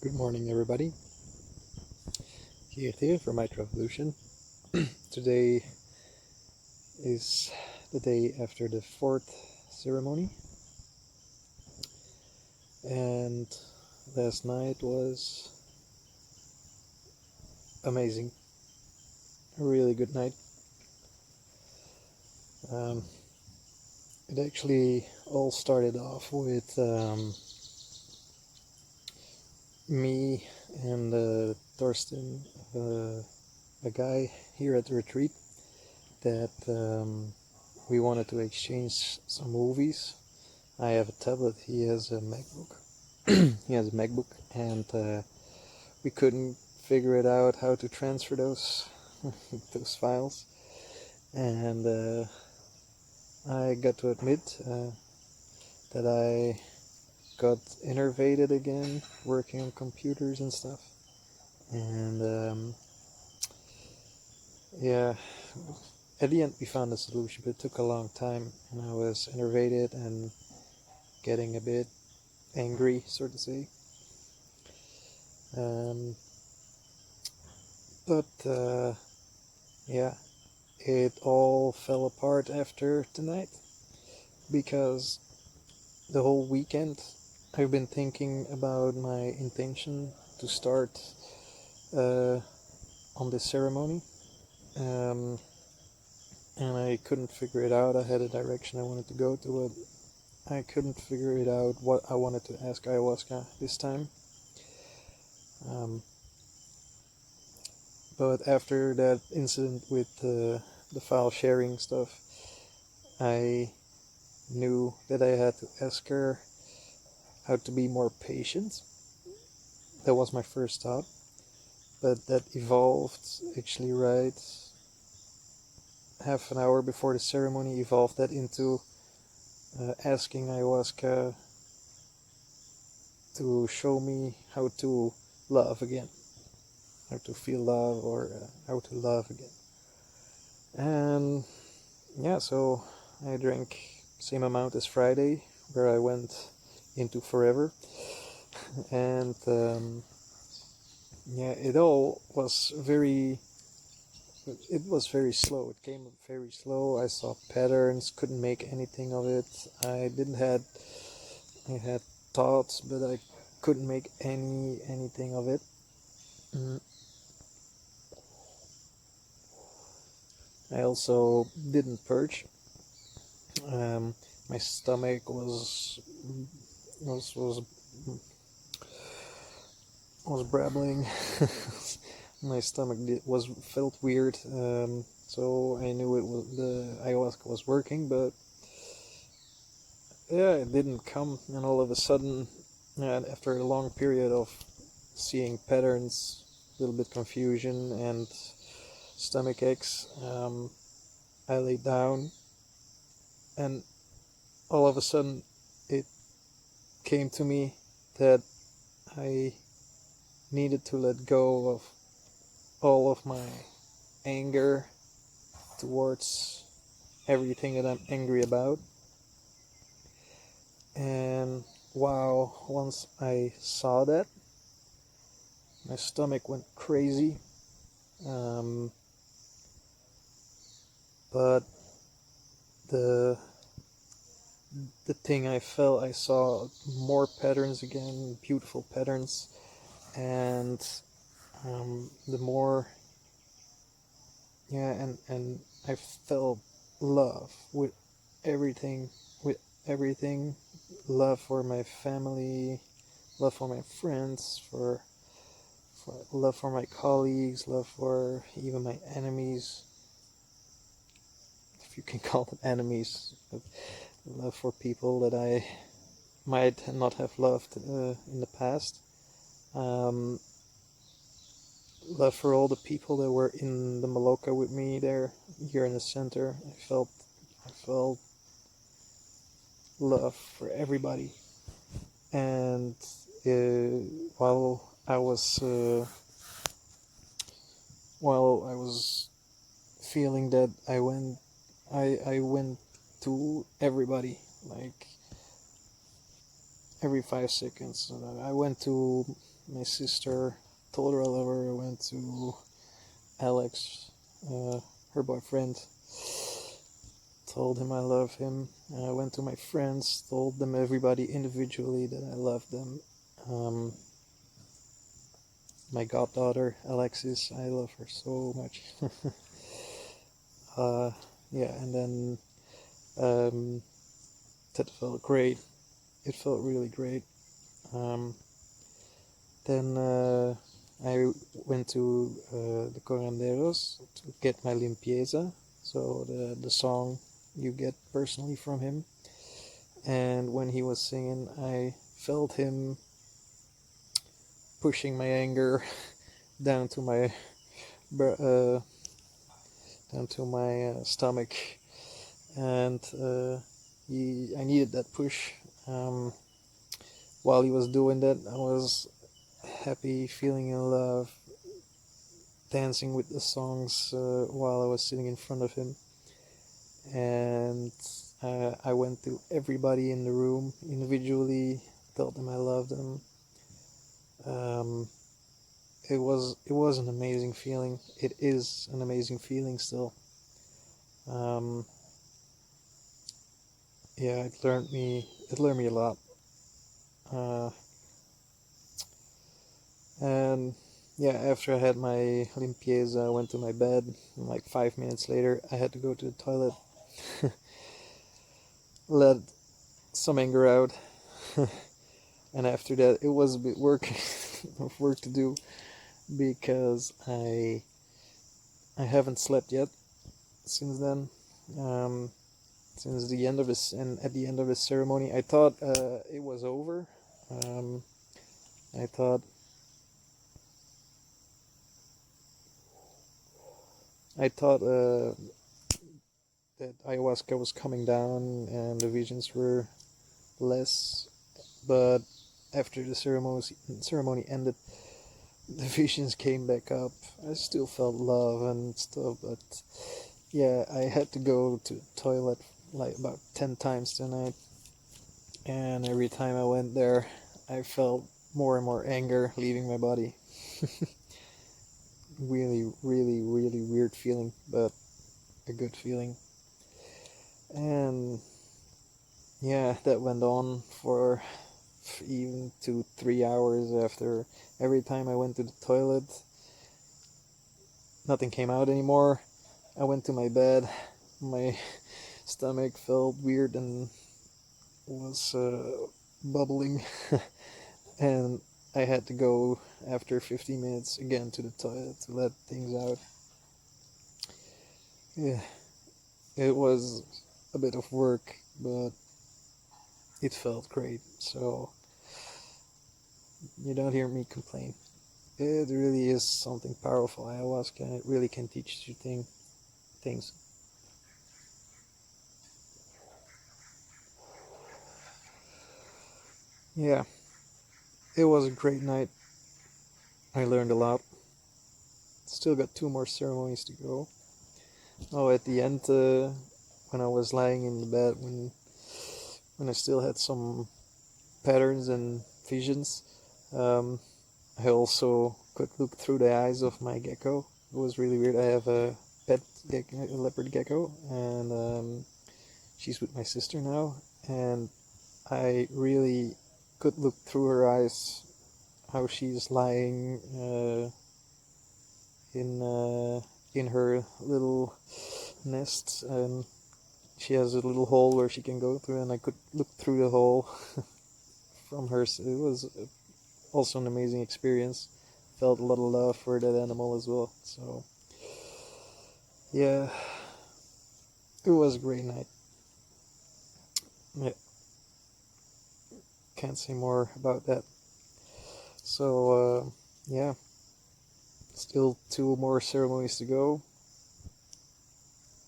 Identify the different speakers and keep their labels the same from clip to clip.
Speaker 1: Good morning, everybody. Here for MyTravolution. Today is the day after the fourth ceremony, and last night was amazing. A really good night. It actually all started off with me and Thorsten, a guy here at the retreat, that we wanted to exchange some movies. I have a tablet, he has a MacBook. He has a MacBook, and we couldn't figure it out how to transfer those those files. And I got to admit that I got innervated again, working on computers and stuff. And yeah, at the end we found a solution, but it took a long time, and I was innervated and getting a bit angry, so to say. But yeah, it all fell apart after tonight, because the whole weekend I've been thinking about my intention to start on this ceremony, and I couldn't figure it out. I had a direction I wanted to go to, but I couldn't figure it out what I wanted to ask Ayahuasca this time. But after that incident with the file sharing stuff, I knew that I had to ask her how to be more patient. That was my first thought, but that evolved actually right half an hour before the ceremony, evolved that into asking Ayahuasca to show me how to love again, how to feel love, or how to love again. And yeah, so I drank same amount as Friday, where I went into forever. And yeah, it was very slow. It came up very slow. I saw patterns, couldn't make anything of it. I had thoughts, but I couldn't make anything of it. I also didn't purge. My stomach was brabbling. My stomach felt weird, so I knew the ayahuasca was working, but yeah, it didn't come. And all of a sudden, after a long period of seeing patterns, a little bit confusion and stomach aches, I laid down, and all of a sudden it came to me that I needed to let go of all of my anger towards everything that I'm angry about. And wow, once I saw that, my stomach went crazy. But the thing I saw more patterns again, beautiful patterns, and the more, yeah, and I felt love with everything, love for my family, love for my friends, for love for my colleagues, love for even my enemies, if you can call them enemies, but love for people that I might not have loved in the past. Love for all the people that were in the Maloka with me there, here in the center. I felt love for everybody. And while I was feeling that, I went to everybody, like every 5 seconds. I went to my sister, told her I love her. I went to Alex, her boyfriend, told him I love him. I went to my friends, told them everybody individually that I love them. My goddaughter, Alexis, I love her so much. Yeah, and then that felt great. It felt really great. Then I went to the Coranderos to get my limpieza, so the song you get personally from him. And when he was singing, I felt him pushing my anger down to my stomach, and I needed that push. While he was doing that, I was happy, feeling in love, dancing with the songs while I was sitting in front of him. And I went to everybody in the room individually, told them I loved them. It was an amazing feeling. It is an amazing feeling still. Yeah, it learned me a lot. And yeah, after I had my limpieza, I went to my bed. And like 5 minutes later, I had to go to the toilet, let some anger out. And after that, it was a bit of work to do, because I haven't slept yet since then. Since the end of this, and at the end of the ceremony, I thought it was over. I thought that ayahuasca was coming down and the visions were less, but after the ceremony ended, the visions came back up. I still felt love and stuff, but yeah, I had to go to the toilet like about 10 times tonight, and every time I went there, I felt more and more anger leaving my body. Really, really, really weird feeling, but a good feeling. And yeah, that went on for even 2-3 hours. After every time I went to the toilet, nothing came out anymore. I went to my bed, my stomach felt weird and was bubbling, and I had to go after 15 minutes again to the toilet to let things out. Yeah, it was a bit of work, but it felt great, so you don't hear me complain. It really is something powerful, ayahuasca, and it really can teach you things. Yeah, it was a great night. I learned a lot. Still got 2 more ceremonies to go. Oh, at the end, when I was lying in the bed, when I still had some patterns and visions, I also could look through the eyes of my gecko. It was really weird. I have a pet gecko, a leopard gecko, and she's with my sister now, and I really could look through her eyes, how she's lying in her little nest, and she has a little hole where she can go through, and I could look through the hole from her. So it was also an amazing experience. Felt a lot of love for that animal as well. So yeah, it was a great night. Yeah, can't say more about that. So yeah, still 2 more ceremonies to go.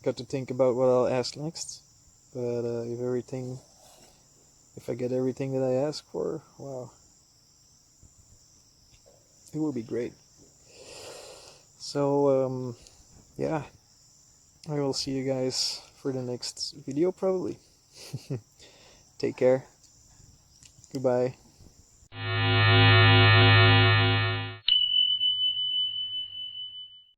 Speaker 1: Got to think about what I'll ask next. But if I get everything that I ask for, wow, it will be great. So yeah, I will see you guys for the next video probably. Take care. Goodbye.